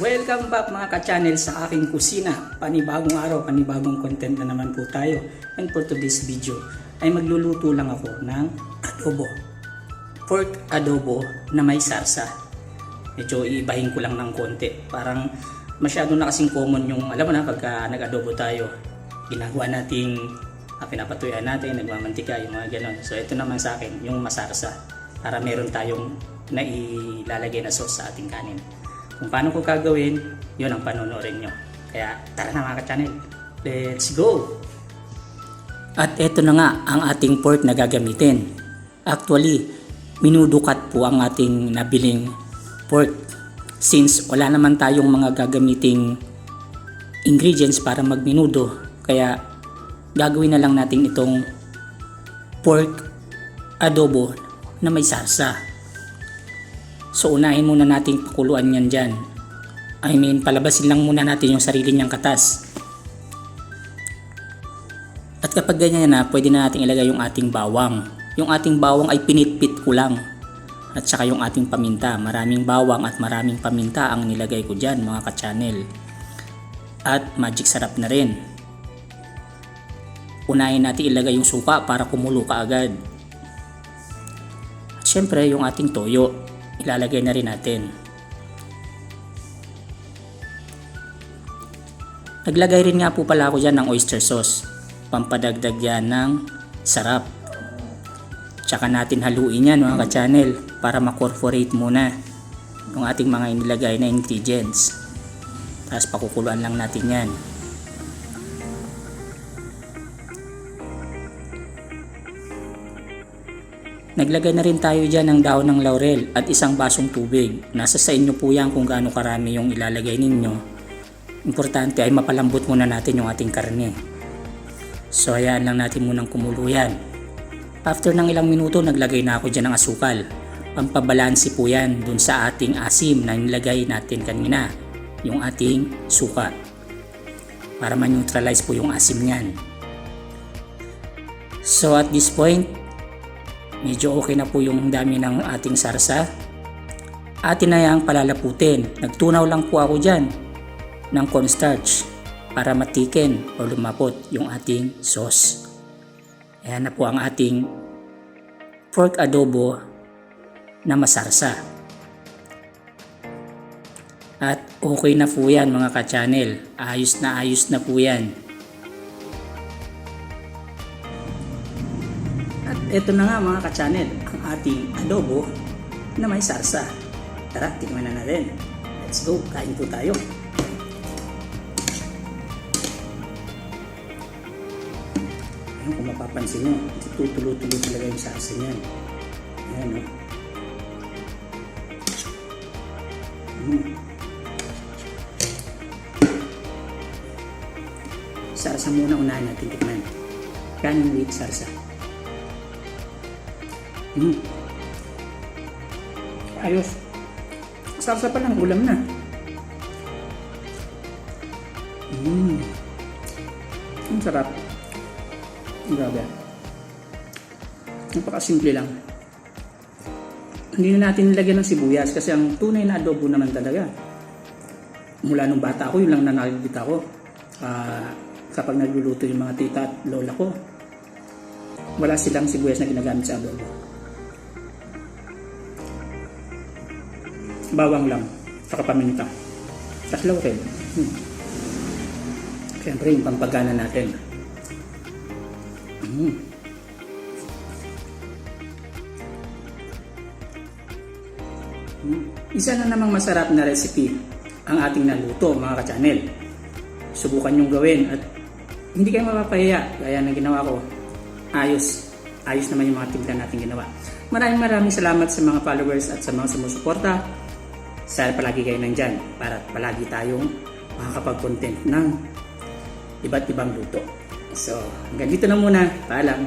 Welcome back mga ka-channel sa aking kusina. Panibagong araw, panibagong content na naman po tayo. And for today's video ay magluluto lang ako ng adobo. Pork adobo na may sarsa. Medyo iibahin ko lang ng konti. Parang masyado na kasing common yung, alam mo na, pagka nag-adobo tayo, ginagawa nating pinapatuyan natin, nagmamantika, yung mga ganon. So ito naman sa akin, yung masarsa. Para meron tayong nailalagay na sauce sa ating kanin. Kung paano ko gagawin, yun ang panonoorin nyo. Kaya tara na mga ka-channel, let's go! At eto na nga ang ating pork na gagamitin. Actually, minudukat po ang ating nabiling pork. Since wala naman tayong mga gagamiting ingredients para magminudo, kaya gagawin na lang natin itong pork adobo na may sarsa. So unahin muna nating pakuluan yan dyan. Palabasin lang muna natin yung sarili niyang katas. At kapag ganyan na, pwede na natin ilagay yung ating bawang. Yung ating bawang ay pinitpit ko lang. At saka yung ating paminta. Maraming bawang at maraming paminta ang nilagay ko dyan mga ka-channel. At magic sarap na rin. Unahin natin ilagay yung suka para kumulo ka agad. At syempre yung ating toyo. Ilalagay na rin natin. Naglagay rin nga po pala ako dyan ng oyster sauce. Pampadagdag yan ng sarap. Tsaka natin haluin yan mga ka-channel para makorporate muna yung ating mga inilagay na ingredients. Tapos pakukuluan lang natin yan. Naglagay na rin tayo dyan ng dahon ng laurel at isang basong tubig. Nasa sa inyo po yan kung gaano karami yung ilalagay ninyo. Importante ay mapalambot muna natin yung ating karne. So hayaan lang natin munang kumulo yan. After ng ilang minuto naglagay na ako dyan ng asukal. Pampabalansi po yan dun sa ating asim na nilagay natin kanina. Yung ating suka. Para ma-neutralize po yung asim niyan. So at this point, medyo okay na po yung dami ng ating sarsa. Atin na yang palalaputin. Nagtunaw lang po ako dyan ng cornstarch para matiken o lumapot yung ating sauce. Ayan na po ang ating pork adobo na masarsa. At okay na po yan mga ka-channel. Ayos na po yan. At ito na nga mga ka-channel, ang ating adobo na may sarsa. Tara, tikman na natin. Let's go, kain po tayo. Ayan, kung mapapansin nyo, tutulo-tulo talaga yung sarsa niyan. Ayan, no? Sarsa muna unahin natin tikman. Kanin with sarsa. Ayos. Sarsa pa lang, ulam na. Ang sarap. Ang grabe. Napakasimple lang. Hindi na natin nilagyan ng sibuyas kasi ang tunay na adobo naman talaga. Mula nung bata ako, yun lang na nakikita ko. Kapag nagluluto yung mga tita at lola ko, wala silang sibuyas na ginagamit sa adobo. Bawang lang, saka paminta. Tapos laurel. Siyempre yung pampagana natin. Isa na namang masarap na recipe ang ating naluto mga ka-channel. Subukan nyong gawin at hindi kayo mapapahiya gaya ng ginawa ko. Ayos naman yung mga timpla natin ginawa. Maraming salamat sa mga followers at sa mga sumusuporta. Sana palagi kayo nandyan para palagi tayong makakapag-content ng iba't ibang luto. So, hanggang dito na muna. Paalam.